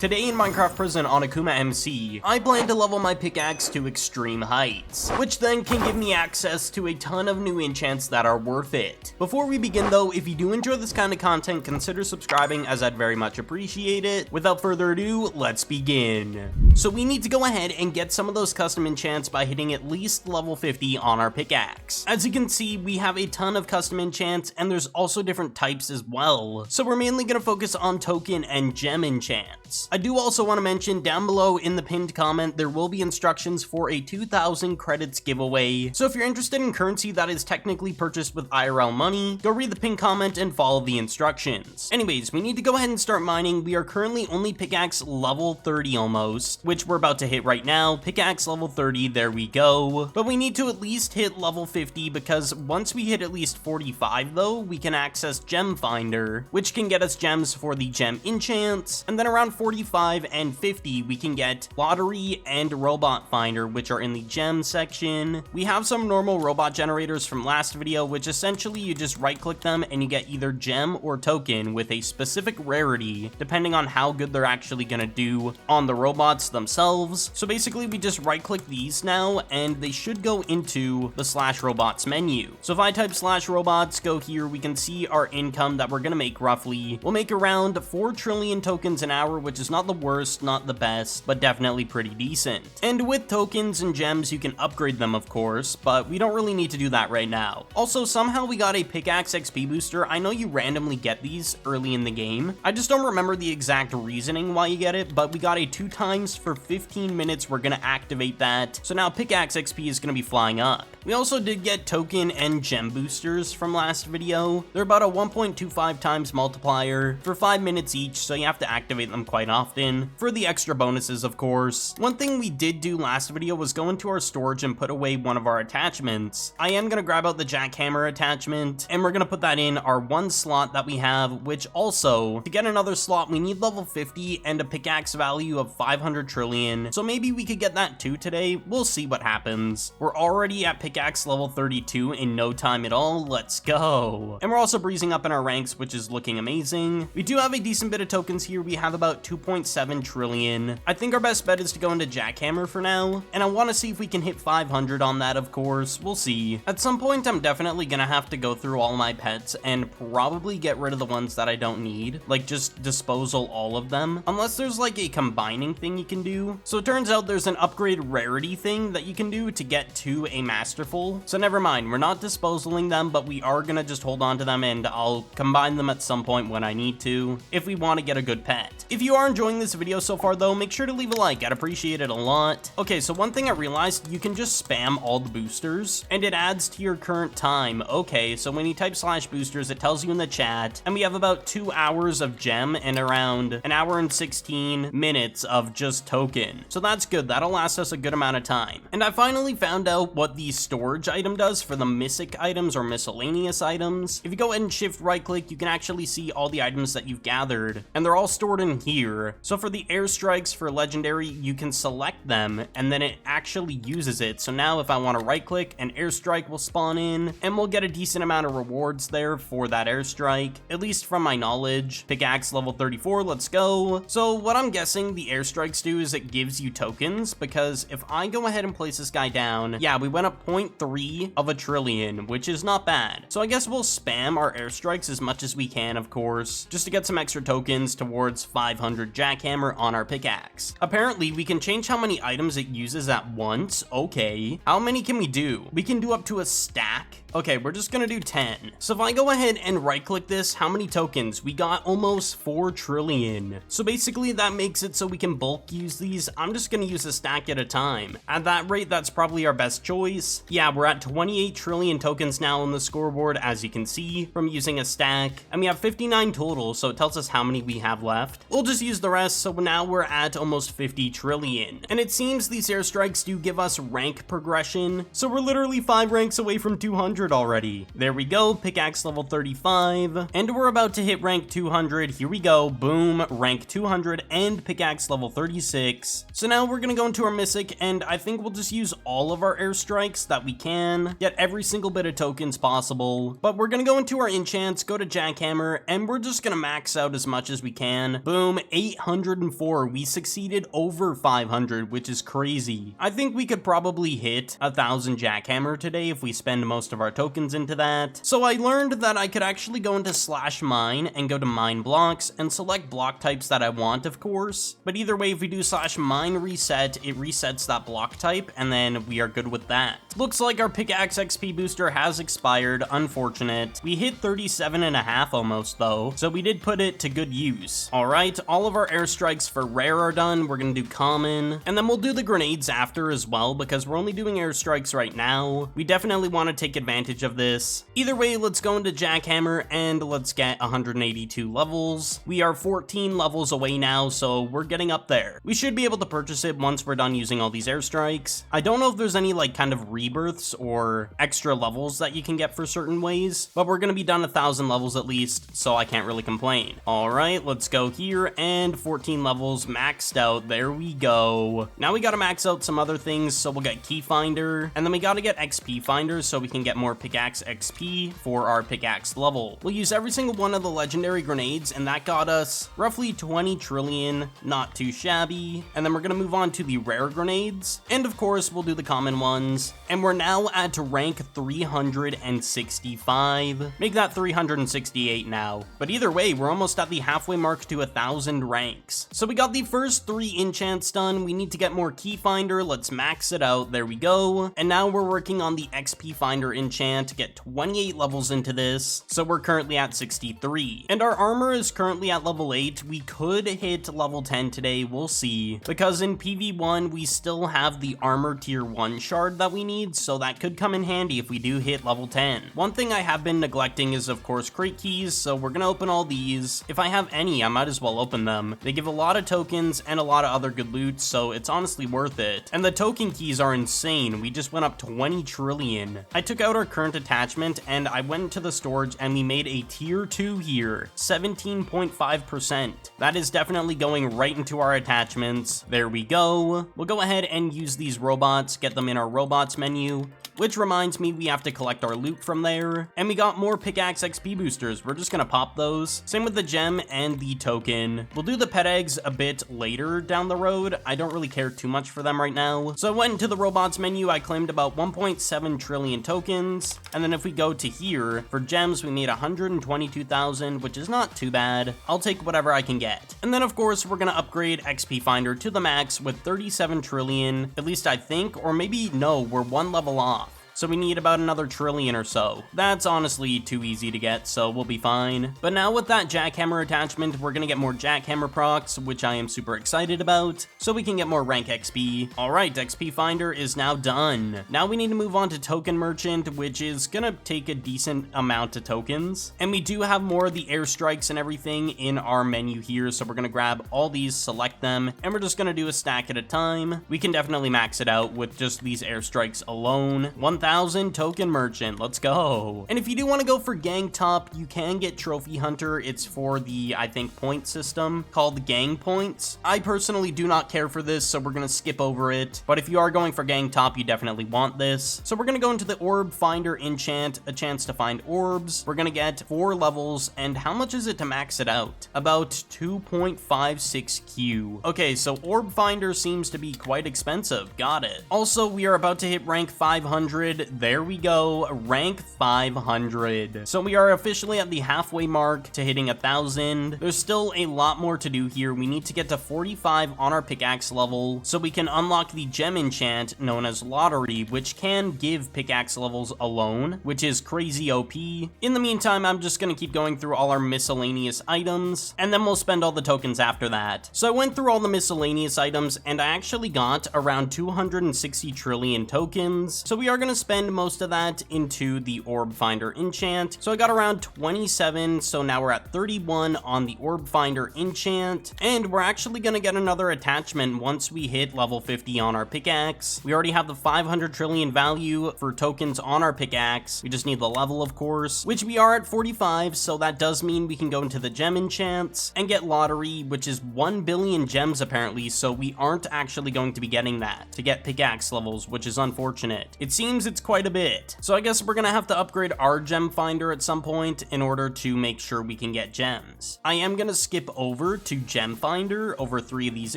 Today in Minecraft Prison on Akuma MC, I plan to level my pickaxe to extreme heights, which then can give me access to a ton of new enchants that are worth it. Before we begin though, if you do enjoy this kind of content, consider subscribing as I'd very much appreciate it. Without further ado, let's begin. So we need to go ahead and get some of those custom enchants by hitting at least level 50 on our pickaxe. As you can see, we have a ton of custom enchants and there's also different types as well. So we're mainly going to focus on token and gem enchants. I do also want to mention down below in the pinned comment, there will be instructions for a 2,000 credits giveaway. So if you're interested in currency that is technically purchased with IRL money, go read the pinned comment and follow the instructions. Anyways, we need to go ahead and start mining. We are currently only pickaxe level 30 almost, which we're about to hit right now. Pickaxe level 30, there we go. But we need to at least hit level 50 because once we hit at least 45 though, we can access Gem Finder, which can get us gems for the gem enchants. And then around 45 and 50, we can get Lottery and Robot Finder, which are in the gem section. We have some normal robot generators from last video, which essentially you just right click them and you get either gem or token with a specific rarity, depending on how good they're actually gonna do on the robots themselves. So basically we just right click these now and they should go into the /robots menu. So if I type /robots, go here, we can see our income that we're gonna make roughly. We'll make around 4 trillion tokens an hour, which is not the worst, not the best, but definitely pretty decent. And with tokens and gems, you can upgrade them, of course, but we don't really need to do that right now. Also, somehow we got a pickaxe XP booster. I know you randomly get these early in the game. I just don't remember the exact reasoning why you get it, but we got a 2 times for 15 minutes. We're gonna activate that. So now pickaxe XP is gonna be flying up. We also did get token and gem boosters from last video. They're about a 1.25 times multiplier for 5 minutes each, so you have to activate them quite often for the extra bonuses, of course. One thing we did do last video was go into our storage and put away one of our attachments. I am gonna grab out the jackhammer attachment and we're gonna put that in our 1 slot that we have, which also, to get another slot, we need level 50 and a pickaxe value of 500 trillion. So maybe we could get that too today. We'll see what happens. We're already at pickaxe level 32 in no time at all. Let's go. And we're also breezing up in our ranks, which is looking amazing. We do have a decent bit of tokens here. We have about 2.7 trillion. I think our best bet is to go into jackhammer for now, and I want to see if we can hit 500 on that, of course. We'll see. At some point, I'm definitely gonna have to go through all my pets and probably get rid of the ones that I don't need, like just disposal all of them, unless there's like a combining thing you can do. So it turns out there's an upgrade rarity thing that you can do to get to a masterful. So never mind, we're not disposaling them, but we are gonna just hold on to them and I'll combine them at some point when I need to, if we want to get a good pet. If you are enjoying this video so far though, make sure to leave a like. I'd appreciate it a lot. Okay, so one thing I realized, you can just spam all the boosters and it adds to your current time. Okay, so when you type /boosters, it tells you in the chat, and we have about 2 hours of gem and around 1 hour and 16 minutes of just token. So that's good. That'll last us a good amount of time. And I finally found out what the storage item does for the mythic items or miscellaneous items. If you go ahead and shift right click, you can actually see all the items that you've gathered, and they're all stored in here. So for the airstrikes for legendary, you can select them and then it actually uses it. So now if I want to right click, an airstrike will spawn in and we'll get a decent amount of rewards there for that airstrike, at least from my knowledge. Pickaxe level 34, let's go. So what I'm guessing the airstrikes do is it gives you tokens, because if I go ahead and place this guy down, yeah, we went up 0.3 of a trillion, which is not bad. So I guess we'll spam our airstrikes as much as we can, of course, just to get some extra tokens towards 500 jackhammer on our pickaxe. Apparently we can change how many items it uses at once. Okay, how many can we do? We can do up to a stack. Okay, we're just gonna do 10. So if I go ahead and right click this, how many tokens? We got almost 4 trillion. So basically that makes it so we can bulk use these. I'm just gonna use a stack at a time. At that rate, that's probably our best choice. Yeah, we're at 28 trillion tokens now on the scoreboard, as you can see from using a stack. And we have 59 total, so it tells us how many we have left. We'll just use the rest, so now we're at almost 50 trillion. And it seems these airstrikes do give us rank progression. So we're literally 5 ranks away from 200 already. There we go, pickaxe level 35, and we're about to hit rank 200. Here we go, boom, rank 200 and pickaxe level 36. So now we're gonna go into our mythic, and I think we'll just use all of our airstrikes that that we can, get every single bit of tokens possible. But we're gonna go into our enchants, go to Jackhammer, and we're just gonna max out as much as we can. Boom, 804. We succeeded over 500, which is crazy. I think we could probably hit 1,000 Jackhammer today if we spend most of our tokens into that. So I learned that I could actually go into /mine and go to mine blocks and select block types that I want, of course. But either way, if we do /mine reset, it resets that block type, and then we are good with that. Looks like our pickaxe XP booster has expired, unfortunate. We hit 37.5 almost though, so we did put it to good use. All right, all of our airstrikes for rare are done. We're gonna do common, and then we'll do the grenades after as well, because we're only doing airstrikes right now. We definitely want to take advantage of this. Either way, let's go into Jackhammer and let's get 182 levels. We are 14 levels away now, so we're getting up there. We should be able to purchase it once we're done using all these airstrikes. I don't know if there's any like kind of rebirths or extra levels that you can get for certain ways, but we're gonna be done 1,000 levels at least, so I can't really complain. All right, let's go here, and 14 levels maxed out. There we go. Now we gotta max out some other things, so we'll get Key Finder, and then we gotta get XP Finder so we can get more pickaxe XP for our pickaxe level. We'll use every single one of the legendary grenades, and that got us roughly 20 trillion, not too shabby. And then we're gonna move on to the rare grenades, and of course we'll do the common ones. And we're now at rank 365. Make that 368 now. But either way, we're almost at the halfway mark to 1,000 ranks. So we got the first 3 enchants done. We need to get more Key Finder. Let's max it out. There we go. And now we're working on the XP Finder enchant to get 28 levels into this. So we're currently at 63. And our armor is currently at level 8. We could hit level 10 today. We'll see. Because in PV1, we still have the armor tier 1 shard that we need. So that could come in handy if we do hit level 10. One thing I have been neglecting is of course crate keys. So we're gonna open all these. If I have any, I might as well open them. They give a lot of tokens and a lot of other good loot. So it's honestly worth it. And the token keys are insane. We just went up 20 trillion. I took out our current attachment and I went to the storage and we made a tier 2 here, 17.5%. That is definitely going right into our attachments. There we go. We'll go ahead and use these robots, get them in our robots menu. Which reminds me, we have to collect our loot from there. And we got more pickaxe XP boosters. We're just gonna pop those. Same with the gem and the token. We'll do the pet eggs a bit later down the road. I don't really care too much for them right now. So I went into the robots menu. I claimed about 1.7 trillion tokens. And then if we go to here, for gems, we made 122,000, which is not too bad. I'll take whatever I can get. And then of course, we're gonna upgrade XP Finder to the max with 37 trillion, at least I think, or maybe no, we're 1 level off. So we need about another trillion or so. That's honestly too easy to get, so we'll be fine. But now with that Jackhammer attachment, we're gonna get more Jackhammer procs, which I am super excited about, so we can get more rank XP. All right, XP Finder is now done. Now we need to move on to Token Merchant, which is gonna take a decent amount of tokens. And we do have more of the airstrikes and everything in our menu here, so we're gonna grab all these, select them, and we're just gonna do a stack at a time. We can definitely max it out with just these airstrikes alone. 1,000 Token Merchant, let's go. And if you do want to go for Gang Top, you can get Trophy Hunter. It's for the, I think, point system called Gang Points. I personally do not care for this, so we're gonna skip over it. But if you are going for Gang Top, you definitely want this. So we're gonna go into the Orb Finder enchant, a chance to find orbs. We're gonna get 4 levels, and how much is it to max it out? About 2.56 Q. Okay, so Orb Finder seems to be quite expensive. Got it. Also, we are about to hit rank 500. There we go, rank 500. So we are officially at the halfway mark to hitting 1,000. There's still a lot more to do here. We need to get to 45 on our pickaxe level so we can unlock the gem enchant known as Lottery, which can give pickaxe levels alone, which is crazy OP. In the meantime, I'm just gonna keep going through all our miscellaneous items, and then we'll spend all the tokens after that. So I went through all the miscellaneous items, and I actually got around 260 trillion tokens. So we are gonna spend most of that into the Orb Finder enchant. So I got around 27, so now we're at 31 on the Orb Finder enchant, and we're actually gonna get another attachment once we hit level 50 on our pickaxe. We already have the 500 trillion value for tokens on our pickaxe. We just need the level, of course, which we are at 45, so that does mean we can go into the gem enchants and get Lottery, which is 1 billion gems apparently, so we aren't actually going to be getting that to get pickaxe levels, which is unfortunate. It seems it's quite a bit. So I guess we're gonna have to upgrade our gem finder at some point in order to make sure we can get gems. I am gonna skip over to gem finder over 3 of these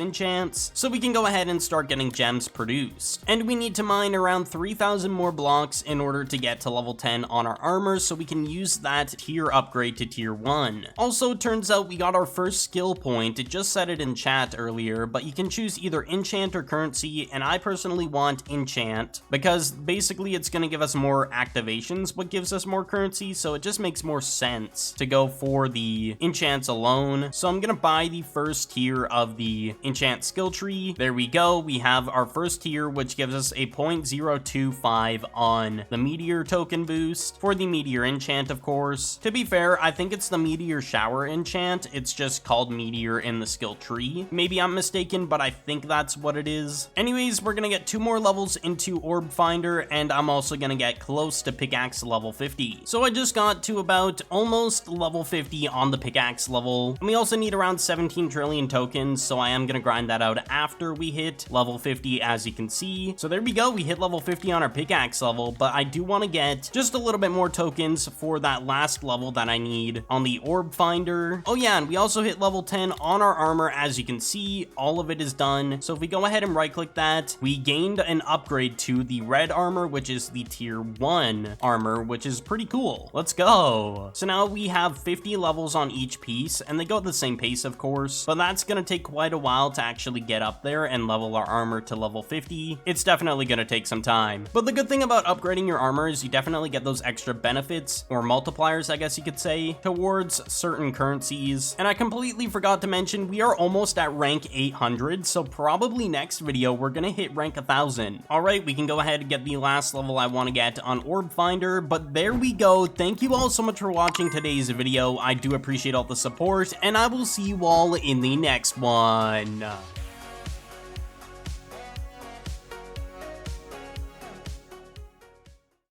enchants so we can go ahead and start getting gems produced. And we need to mine around 3,000 more blocks in order to get to level 10 on our armor so we can use that tier upgrade to tier 1. Also, turns out we got our first skill point. It just said it in chat earlier, but you can choose either enchant or currency, and I personally want enchant because basically it's going to give us more activations but gives us more currency, so it just makes more sense to go for the enchants alone. So I'm going to buy the first tier of the enchant skill tree. There we go. We have our first tier, which gives us a 0.025 on the meteor token boost for the meteor enchant, of course. To be fair, I think it's the meteor shower enchant. It's just called meteor in the skill tree. Maybe I'm mistaken, but I think that's what it is. Anyways, we're gonna get 2 more levels into orb finder, and I'm also gonna get close to pickaxe level 50. So I just got to about almost level 50 on the pickaxe level, and we also need around 17 trillion tokens, so I am gonna grind that out after we hit level 50, as you can see. So there we go, we hit level 50 on our pickaxe level, but I do want to get just a little bit more tokens for that last level that I need on the orb finder. Oh yeah, and we also hit level 10 on our armor. As you can see, all of it is done. So if we go ahead and right click that, we gained an upgrade to the red armor, which is the tier 1 armor, which is pretty cool. Let's go. So now we have 50 levels on each piece, and they go at the same pace, of course, but that's gonna take quite a while to actually get up there and level our armor to level 50. It's definitely gonna take some time. But the good thing about upgrading your armor is you definitely get those extra benefits, or multipliers, I guess you could say, towards certain currencies. And I completely forgot to mention, we are almost at rank 800, so probably next video we're gonna hit rank 1000. Alright, we can go ahead and get the last level I want to get on orb finder, but there we go. Thank you all so much for watching today's video. I do appreciate all the support, and I will see you all in the next one.